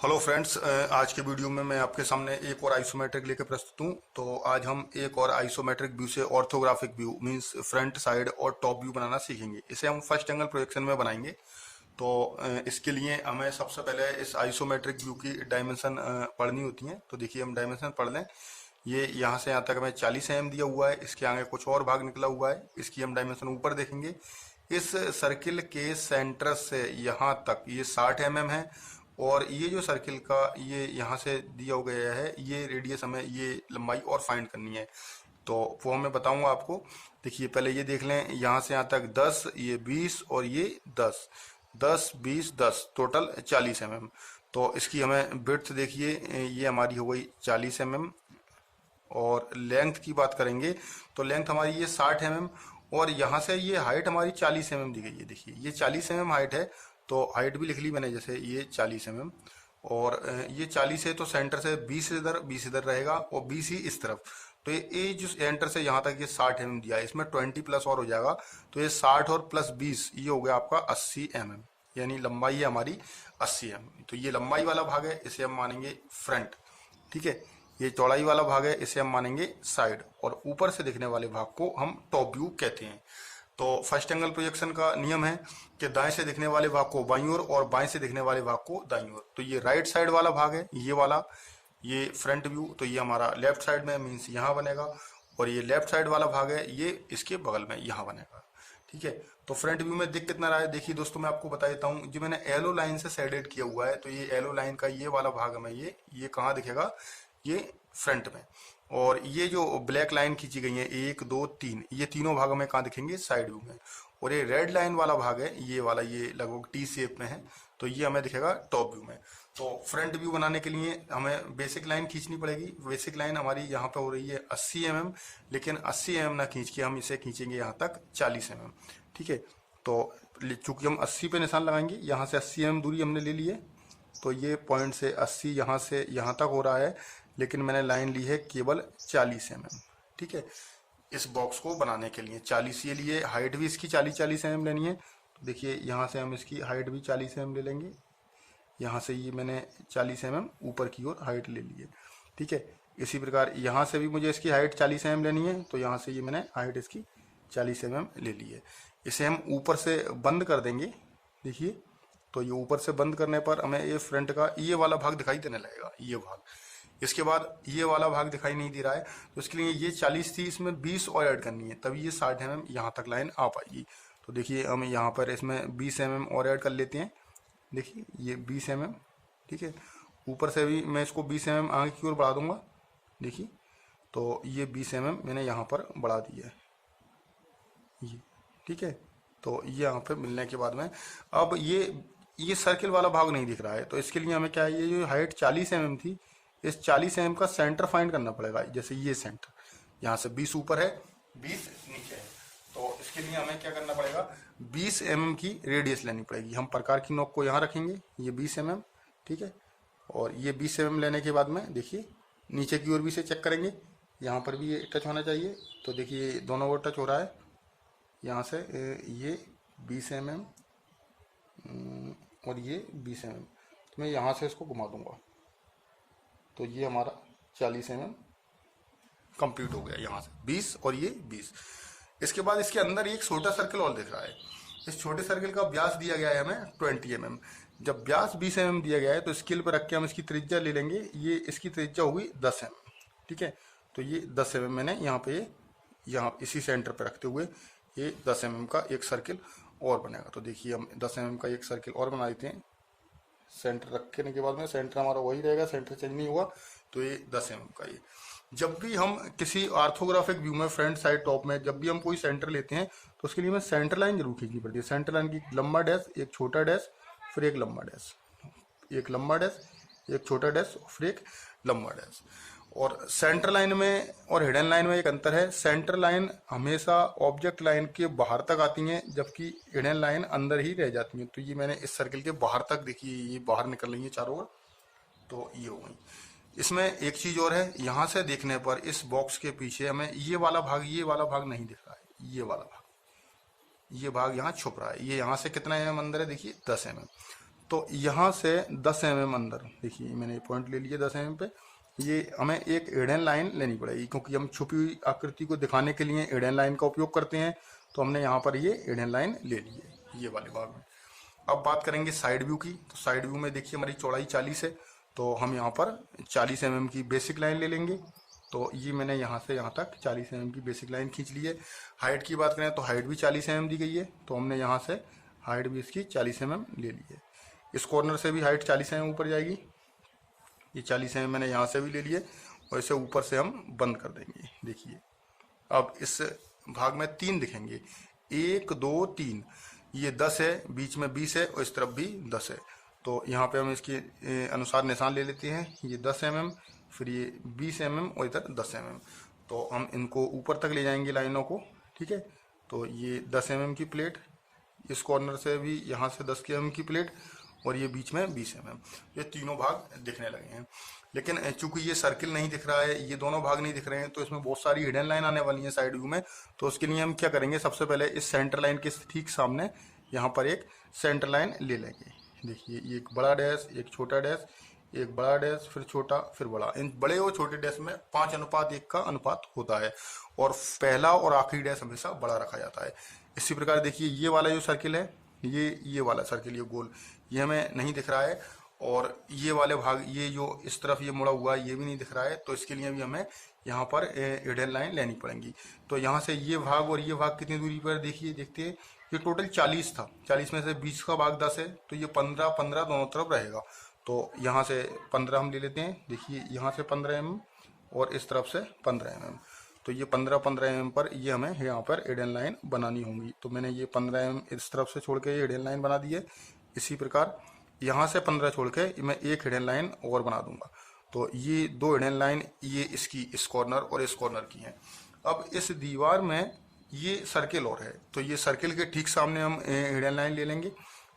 Hello friends, आज के video में मैं आपके सामने एक और आइसोमेट्रिक लेकर प्रस्तुत हूँ। तो आज हम एक और आइसोमेट्रिक व्यू से orthographic view means front side और टॉप व्यू बनाना सीखेंगे। इसे हम फर्स्ट एंगल प्रोजेक्शन में बनाएंगे। तो इसके लिए हमें सबसे पहले इस आइसोमेट्रिक व्यू की डायमेंशन पढ़नी होती है। तो देखिए, हम डायमेंशन पढ़ लें। ये यहाँ से यहाँ तक हमें 40 mm दिया हुआ है। इसके आगे कुछ और भाग निकला हुआ है, इसकी हम डायमेंशन ऊपर देखेंगे। इस सर्किल के सेंटर से यहाँ तक ये 60 mm है, और ये जो सर्किल का ये यहाँ से दिया गया है, ये रेडियस हमें ये लंबाई और फाइंड करनी है। तो वो मैं बताऊंगा आपको। देखिए, पहले ये देख लें, यहाँ से यहाँ तक 10, ये 20 और ये 10, 10 20 10 टोटल 40 mm। तो इसकी हमें विड्थ देखिए, ये हमारी हो गई 40 mm। और लेंथ की बात करेंगे तो लेंथ हमारी ये 60 mm, और यहाँ से ये हाइट हमारी 40 mm दी गई है। देखिए, ये 40 mm हाइट है, तो हाइट भी लिख ली मैंने, जैसे ये 40 mm। और ये 40 है तो सेंटर से 20 इधर रहेगा और 20 ही इस तरफ। तो ये जो सेंटर से यहाँ तक ये 60 mm दिया है, इसमें 20 प्लस और हो जाएगा। तो ये 60 और प्लस 20 ये हो गया आपका 80 mm, यानी लंबाई है हमारी 80 mm। तो ये लंबाई वाला भाग है, इसे हम मानेंगे फ्रंट। ठीक है, ये चौड़ाई वाला भाग है, इसे हम मानेंगे साइड। और ऊपर से दिखने वाले भाग को हम टॉप व्यू कहते हैं। तो फर्स्ट एंगल प्रोजेक्शन का नियम है कि दाएं से दिखने वाले भाग को बाईं ओर और बाएं से दिखने वाले भाग को दाईं ओर। तो ये राइट साइड वाला भाग है, ये वाला, ये फ्रंट व्यू। तो ये हमारा लेफ्ट साइड में मीन्स यहाँ बनेगा, और ये लेफ्ट साइड वाला भाग है, ये इसके बगल में यहाँ बनेगा। ठीक है, तो फ्रंट व्यू में दिख कितना रहा है, देखिए दोस्तों, मैं आपको बता देता हूँ। जो मैंने एलो लाइन से शेडेड किया हुआ है, तो ये एलो लाइन का ये वाला भाग हमें ये कहाँ दिखेगा, ये फ्रंट में। और ये जो ब्लैक लाइन खींची गई है 1 2 3, ये तीनों भाग हमें कहाँ दिखेंगे, साइड व्यू में। और ये रेड लाइन वाला भाग है, ये वाला, ये लगभग टी शेप में है, तो ये हमें दिखेगा टॉप व्यू में। तो फ्रंट व्यू बनाने के लिए हमें बेसिक लाइन खींचनी पड़ेगी। बेसिक लाइन हमारी यहाँ पे हो रही है 80 mm, लेकिन 80 mm ना खींच के हम इसे खींचेंगे यहाँ तक 40 mm। ठीक है, तो चूंकि हम 80 पे निशान लगाएंगे, यहाँ से 80 mm दूरी हमने ले ली है, तो ये पॉइंट से 80 यहाँ से यहाँ तक हो रहा है, लेकिन मैंने लाइन ली है केवल 40 mm। ठीक है, इस बॉक्स को बनाने के लिए 40 ये लिए, हाइट भी इसकी 40 mm लेनी है। तो देखिए, यहाँ से हम इसकी हाइट भी 40 mm ले लेंगे। यहाँ से ये मैंने 40 mm ऊपर की ओर हाइट ले ली है। ठीक है, इसी प्रकार यहाँ से भी मुझे इसकी हाइट 40 mm लेनी है, तो यहाँ से ये मैंने हाइट इसकी 40 mm ले ली है। इसे हम ऊपर से बंद कर देंगे। देखिए, तो ये ऊपर से बंद करने पर हमें ये फ्रंट का ये वाला भाग दिखाई देने लगेगा, ये भाग। इसके बाद ये वाला भाग दिखाई नहीं दे रहा है, तो इसके लिए ये 40 थी, इसमें 20 और ऐड करनी है, तभी ये 60 mm यहाँ तक लाइन आ पाएगी। तो देखिए, हम यहाँ पर इसमें 20 mm और ऐड कर लेते हैं। देखिए, ये 20 mm। ठीक है, ऊपर से भी मैं इसको 20 mm आगे की ओर बढ़ा दूंगा। देखिए, तो ये 20 mm मैंने यहाँ पर बढ़ा दिया है, ये। ठीक है, तो ये यहाँ पे मिलने के बाद में अब ये सर्किल वाला भाग नहीं दिख रहा है, तो इसके लिए हमें क्या है, ये जो हाइट 40 mm थी, इस 40 mm का सेंटर फाइंड करना पड़ेगा। जैसे ये सेंटर यहाँ से 20 ऊपर है, 20 नीचे है, तो इसके लिए हमें क्या करना पड़ेगा, 20 mm की रेडियस लेनी पड़ेगी। हम प्रकार की नोक को यहाँ रखेंगे, ये 20 mm। ठीक है, और ये 20 mm लेने के बाद में देखिए, नीचे की ओर भी इसे चेक करेंगे, यहाँ पर भी ये टच होना चाहिए। तो देखिए, दोनों ओर टच हो रहा है। यहाँ से ये 20 mm और ये 20 mm, तो मैं यहाँ से इसको घुमा दूंगा, तो ये हमारा 40 mm कंप्लीट हो गया। यहाँ से 20 और ये 20। इसके बाद इसके अंदर एक छोटा सर्कल और दिख रहा है। इस छोटे सर्कल का व्यास दिया गया है हमें 20 mm। जब व्यास 20 mm दिया गया है, तो स्केल पर रख के हम इसकी त्रिज्या ले लेंगे। ये इसकी त्रिज्या हुई 10 mm। ठीक है, तो ये 10 mm मैंने यहाँ पे, यहाँ इसी सेंटर पर रखते हुए ये 10 mm का एक सर्किल और बनेगा। तो देखिए, हम 10 mm का एक सर्किल और बना देते हैं। सेंटर रखने के बाद में सेंटर हमारा वही रहेगा, सेंटर चेंज नहीं हुआ। तो ये 10 mm का ये। जब भी हम किसी ऑर्थोग्राफिक व्यू में फ्रंट साइड टॉप में जब भी हम कोई सेंटर लेते हैं, तो उसके लिए हमें सेंटर लाइन जरूर खींचनी पड़ती है। सेंटर लाइन की लंबा डैश, एक छोटा डैश, फिर एक लंबा डैश, एक लंबा डैश, एक छोटा डैश, फिर एक लंबा डैश। और सेंटर लाइन में और हिडन लाइन में एक अंतर है। सेंटर लाइन हमेशा ऑब्जेक्ट लाइन के बाहर तक आती हैं, जबकि हिडन लाइन अंदर ही रह जाती हैं। तो ये मैंने इस सर्किल के बाहर तक, देखिए ये बाहर निकल रही है चारों ओर, तो ये हो गई। इसमें एक चीज और है, यहाँ से देखने पर इस बॉक्स के पीछे हमें ये वाला भाग नहीं दिख रहा है। ये भाग यहाँ छुप रहा है। ये यहाँ से कितना mm अंदर है, देखिए 10 mm। तो यहाँ से 10 mm अंदर, देखिए मैंने पॉइंट ले लिया 10 mm पे, ये हमें एक हिडन लाइन लेनी पड़ेगी, क्योंकि हम छुपी हुई आकृति को दिखाने के लिए हिडन लाइन का उपयोग करते हैं। तो हमने यहाँ पर ये हिडन लाइन ले ली है ये वाले भाग में। अब बात करेंगे साइड व्यू की। तो साइड व्यू में देखिए हमारी चौड़ाई 40 है, तो हम यहाँ पर 40 mm की बेसिक लाइन ले लेंगे। तो ये मैंने यहाँ से यहाँ तक 40 mm की बेसिक लाइन खींच ली है। हाइट की बात करें तो हाइट भी 40 mm दी गई है, तो हमने यहाँ से हाइट भी इसकी 40 mm ले ली है। इस कॉर्नर से भी हाइट 40 mm ऊपर जाएगी, ये 40 mm मैंने यहाँ से भी ले लिए, और इसे ऊपर से हम बंद कर देंगे। देखिए अब इस भाग में 3 दिखेंगे, 1 2 3, ये 10 है, बीच में 20 है और इस तरफ भी 10 है। तो यहाँ पे हम इसके अनुसार निशान ले लेते हैं, ये 10 mm, फिर ये 20 mm और इधर 10 mm। तो हम इनको ऊपर तक ले जाएंगे लाइनों को, ठीक है। तो ये 10 mm की प्लेट, इस कॉर्नर से भी यहाँ से 10 mm की प्लेट, और ये बीच में 20 mm। ये तीनों भाग दिखने लगे हैं। लेकिन चूंकि ये सर्किल नहीं दिख रहा है, ये दोनों भाग नहीं दिख रहे हैं, तो इसमें बहुत सारी हिडन लाइन आने वाली है साइड व्यू में। तो उसके लिए हम क्या करेंगे, सबसे पहले इस सेंटर लाइन के ठीक सामने यहाँ पर एक सेंटर लाइन ले लेंगे। देखिए ये एक बड़ा डैश, एक छोटा डैश, एक बड़ा डैश, फिर छोटा, फिर बड़ा। इन बड़े और छोटे डैश में 5:1 का अनुपात होता है, और पहला और आखिरी डैश हमेशा बड़ा रखा जाता है। इसी प्रकार देखिए ये वाला जो सर्किल है, ये वाला सर्किल, ये गोल, ये हमें नहीं दिख रहा है, और ये वाले भाग, ये जो इस तरफ ये मुड़ा हुआ है, ये भी नहीं दिख रहा है। तो इसके लिए भी हमें यहाँ पर हिडन लाइन लेनी पड़ेगी। तो यहाँ से ये भाग और ये भाग कितनी दूरी पर, देखिए देखते हैं, ये टोटल 40 था, 40 में से 20 का भाग 10 है, तो ये 15 दोनों तरफ रहेगा। तो यहाँ से 15 हम ले लेते हैं। देखिए यहाँ से 15 mm और इस तरफ से 15 mm, तो ये 15 mm पर ये हमें यहाँ पर हिडन लाइन बनानी होंगी। तो मैंने ये 15 mm इस तरफ से छोड़ के ये हिडन लाइन बना दी है। इसी प्रकार यहाँ से 15 छोड़ के मैं एक हिडन लाइन और बना दूंगा। तो ये 2 हिडन लाइन, ये इसकी इस कॉर्नर और इस कॉर्नर की हैं। अब इस दीवार में ये सर्किल और है, तो ये सर्किल के ठीक सामने हम हिडन लाइन ले लेंगे,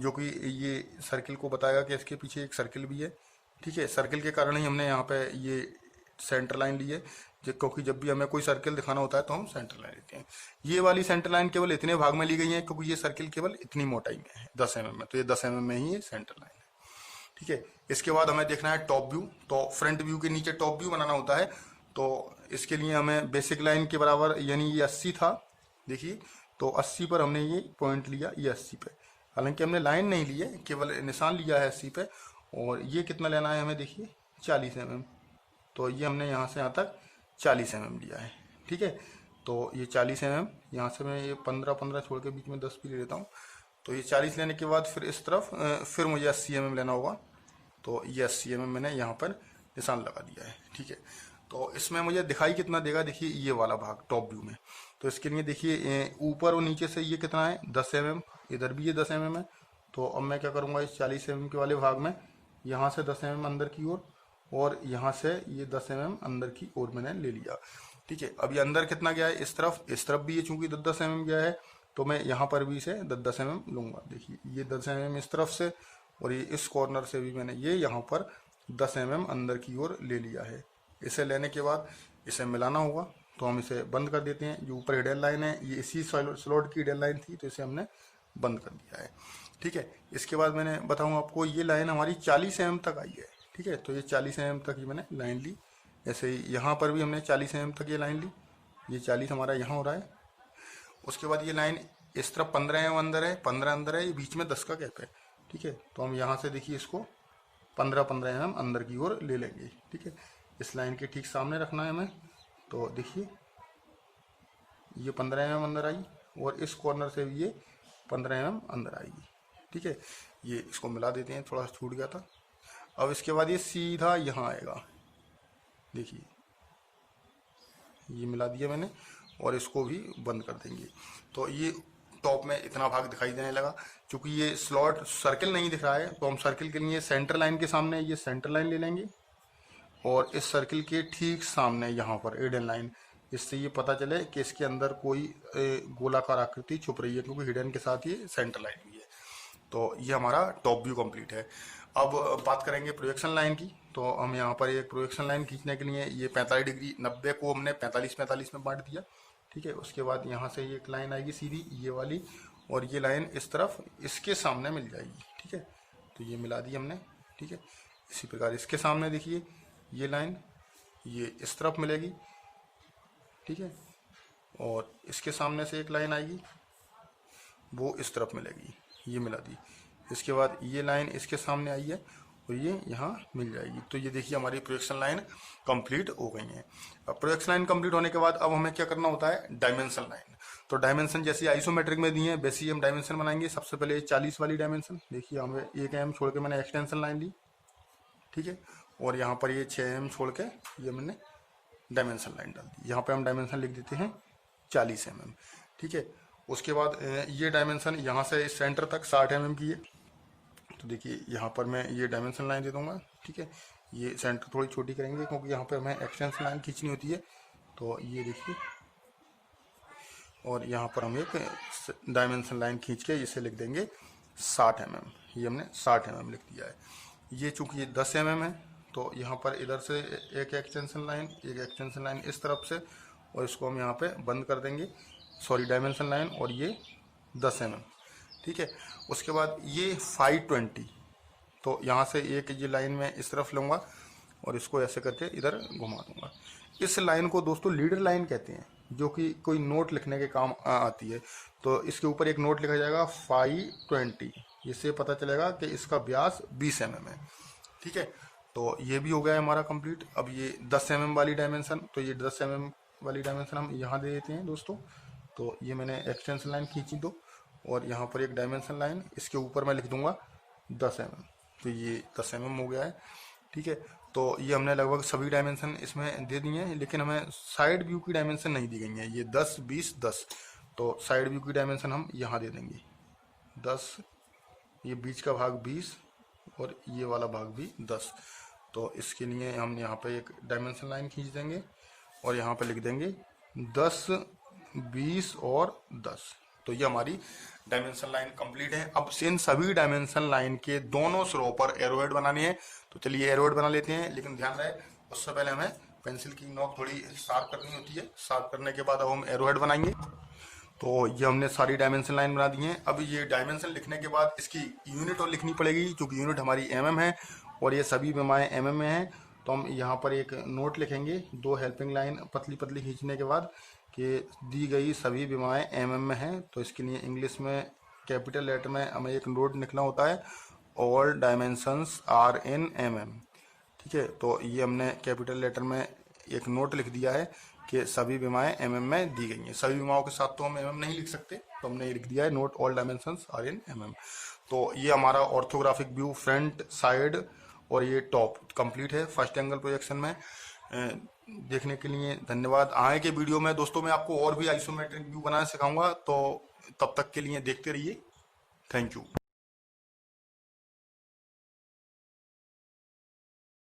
जो कि ये सर्किल को बताएगा कि इसके पीछे एक सर्किल भी है, ठीक है। सर्किल के कारण ही हमने यहाँ पे ये सेंटर लाइन ली है, क्योंकि जब भी हमें कोई सर्किल दिखाना होता है तो हम सेंटर लाइन लेते हैं। ये वाली सेंटर लाइन केवल इतने भाग में ली गई है, क्योंकि ये सर्किल केवल इतनी मोटाई में है, 10 mm में, तो ये 10 mm में ही ये सेंटर लाइन है, ठीक है। इसके बाद हमें देखना है टॉप व्यू। तो फ्रंट व्यू के नीचे टॉप व्यू बनाना होता है। तो इसके लिए हमें बेसिक लाइन के बराबर, यानी ये 80 था, देखिए, तो 80 पर हमने ये पॉइंट लिया, ये 80 पे, हालांकि हमने लाइन नहीं ली है, केवल निशान लिया है 80 पे। और ये कितना लेना है हमें, देखिए 40 mm, तो ये हमने यहाँ से यहाँ तक 40 mm लिया है, ठीक है। तो ये 40 mm, यहाँ से मैं ये 15 छोड़ के बीच में 10 भी ले लेता हूँ। तो ये 40 लेने के बाद फिर इस तरफ फिर मुझे 80 mm लेना होगा। तो ये 80 mm मैंने यहाँ पर निशान लगा दिया है, ठीक है। तो इसमें मुझे दिखाई कितना देगा, देखिए ये वाला भाग टॉप व्यू में। तो इसके लिए देखिए ऊपर और नीचे से ये कितना है, 10 mm, इधर भी ये 10 mm है। तो अब मैं क्या करूँगा, इस 40 mm के वाले भाग में यहाँ से 10 mm अंदर की ओर, और यहाँ से ये 10 mm अंदर की ओर मैंने ले लिया, ठीक है। अब ये अंदर कितना गया है, इस तरफ भी ये चूंकि 10 mm गया है, तो मैं यहाँ पर भी इसे 10 mm लूँगा। देखिए ये 10 mm इस तरफ से, और ये इस कॉर्नर से भी मैंने ये यहाँ पर 10 mm अंदर की ओर ले लिया है। इसे लेने के बाद इसे मिलाना होगा, तो हम इसे बंद कर देते हैं। जो ऊपर हिडन लाइन है, ये इसी स्लॉट की हिडन लाइन थी, तो इसे हमने बंद कर दिया है, ठीक है। इसके बाद मैंने बताऊँ आपको, ये लाइन हमारी 40 mm तक आई है, ठीक है। तो ये 40 mm तक ही मैंने लाइन ली। ऐसे ही यहाँ पर भी हमने 40 mm तक ये लाइन ली, ये 40 हमारा यहाँ हो रहा है। उसके बाद ये लाइन इस तरफ 15 mm अंदर है, 15 अंदर है, ये बीच में 10 का गैप है, ठीक है। तो हम यहाँ से देखिए इसको 15 mm अंदर की ओर ले लेंगे, ठीक है। इस लाइन के ठीक सामने रखना है हमें। तो देखिए ये 15 mm अंदर आई, और इस कॉर्नर से भी ये 15 mm अंदर आएगी, ठीक है। ये इसको मिला देते हैं, थोड़ा छूट गया था। अब इसके बाद ये सीधा यहाँ आएगा, देखिए ये मिला दिया मैंने, और इसको भी बंद कर देंगे। तो ये टॉप में इतना भाग दिखाई देने लगा। क्योंकि ये स्लॉट सर्किल नहीं दिख रहा है, तो हम सर्किल के लिए सेंटर लाइन के सामने ये सेंटर लाइन ले लेंगे, और इस सर्किल के ठीक सामने यहाँ पर हिडन लाइन, इससे ये पता चले कि इसके अंदर कोई गोलाकार आकृति छुप रही है, क्योंकि हिडन के साथ ये सेंटर लाइन भी है। तो ये हमारा टॉप व्यू कंप्लीट है। अब बात करेंगे प्रोजेक्शन लाइन की। तो हम यहाँ पर एक प्रोजेक्शन लाइन खींचने के लिए ये 45 डिग्री, 90 को हमने 45-45 में बांट दिया, ठीक है। उसके बाद यहाँ से ये एक लाइन आएगी सीधी, ये वाली, और ये लाइन इस तरफ इसके सामने मिल जाएगी, ठीक है। तो ये मिला दी हमने, ठीक है। इसी प्रकार इसके सामने देखिए ये लाइन ये इस तरफ मिलेगी, ठीक है, और इसके सामने से एक लाइन आएगी वो इस तरफ मिलेगी, ये मिला दी। इसके बाद ये लाइन इसके सामने आई है और ये यहाँ मिल जाएगी। तो ये देखिए हमारी प्रोजेक्शन लाइन कंप्लीट हो गई है। अब प्रोजेक्शन लाइन कंप्लीट होने के बाद अब हमें क्या करना होता है, डायमेंशन लाइन। तो डायमेंशन जैसे आइसोमेट्रिक में दिए हैं वैसे ही हम डायमेंशन बनाएंगे। सबसे पहले 40 वाली डायमेंशन देखिए, हमें 1 mm छोड़ के मैंने एक्सटेंशन लाइन ली, ठीक है, और यहाँ पर ये 6 mm छोड़ के ये मैंने डायमेंशन लाइन डाल दी। यहाँ पे हम डायमेंशन लिख देते हैं 40 mm, ठीक है। उसके बाद ये डायमेंशन यहाँ से इस सेंटर तक 60 mm की है। तो देखिए यहाँ पर मैं ये डायमेंशन लाइन दे दूंगा, ठीक है। ये सेंटर थोड़ी छोटी करेंगे क्योंकि यहाँ पे हमें एक्सटेंशन लाइन खींचनी होती है। तो ये देखिए, और यहाँ पर हम एक डायमेंशन लाइन खींच के इसे लिख देंगे 60 mm। ये हमने 60 mm लिख दिया है। ये चूंकि ये 10 mm है तो यहाँ पर इधर से एक एक्सटेंशन लाइन इस तरफ से, और इसको हम यहाँ पे बंद कर देंगे, सॉरी डायमेंशन लाइन, और ये 10 mm, ठीक है। उसके बाद ये 520, तो यहाँ से एक ये लाइन में इस तरफ लूँगा और इसको ऐसे करके इधर घुमा दूंगा। इस लाइन को दोस्तों लीडर लाइन कहते हैं, जो कि कोई नोट लिखने के काम आती है। तो इसके ऊपर एक नोट लिखा जाएगा 520, इससे पता चलेगा कि इसका व्यास 20 mm है, ठीक है। तो ये भी हो गया है हमारा कंप्लीट। अब ये 10 mm वाली डायमेंशन, तो ये 10 mm वाली डायमेंशन हम यहाँ दे देते हैं दोस्तों। तो ये मैंने एक्सटेंशन लाइन खींची दो, और यहाँ पर एक डायमेंशन लाइन, इसके ऊपर मैं लिख दूंगा 10 mm। तो ये 10 mm हो गया है, ठीक है। तो ये हमने लगभग सभी डायमेंशन इसमें दे दिए हैं, लेकिन हमें साइड व्यू की डायमेंशन नहीं दी गई है। ये 10, 20, 10, तो साइड व्यू की डायमेंशन हम यहाँ दे देंगे 10, ये बीच का भाग 20 और ये वाला भाग भी 10। तो इसके लिए हम यहाँ पे एक डायमेंशन लाइन खींच देंगे और यहाँ पे लिख देंगे 10, 20 और 10। तो ये हमारी डायमेंशन लाइन कंप्लीट है। अब इन सभी डायमेंशन लाइन के दोनों सिरों पर एरोहेड बनानी है। तो चलिए एरोहेड बना लेते हैं, लेकिन ध्यान रहे उससे पहले हमें पेंसिल की नोक थोड़ी शार्प करनी होती है। शार्प करने के बाद अब हम एरोहेड बनाएंगे। तो ये हमने सारी डायमेंशन लाइन बना दी हैं। अब ये डायमेंशन लिखने के बाद इसकी यूनिट और लिखनी पड़ेगी, क्योंकि यूनिट हमारी mm है और ये सभी विमाएं mm में हैं। तो हम यहाँ पर एक नोट लिखेंगे, 2 हेल्पिंग लाइन पतली पतली खींचने के बाद, कि दी गई सभी विमाएं mm में हैं। तो इसके लिए इंग्लिश में कैपिटल लेटर में हमें एक नोट लिखना होता है, all dimensions are in mm, ठीक है। तो ये हमने कैपिटल लेटर में एक नोट लिख दिया है कि सभी विमाएं mm में दी गई हैं। सभी विमाओं के साथ तो हम mm नहीं लिख सकते, तो हमने ये लिख दिया है note all dimensions are in mm। तो ये हमारा ऑर्थोग्राफिक व्यू फ्रंट, साइड और ये टॉप कंप्लीट है फर्स्ट एंगल प्रोजेक्शन में। देखने के लिए धन्यवाद। आगे के वीडियो में दोस्तों मैं आपको और भी आइसोमेट्रिक व्यू बनाना सिखाऊंगा, तो तब तक के लिए देखते रहिए। Thank you.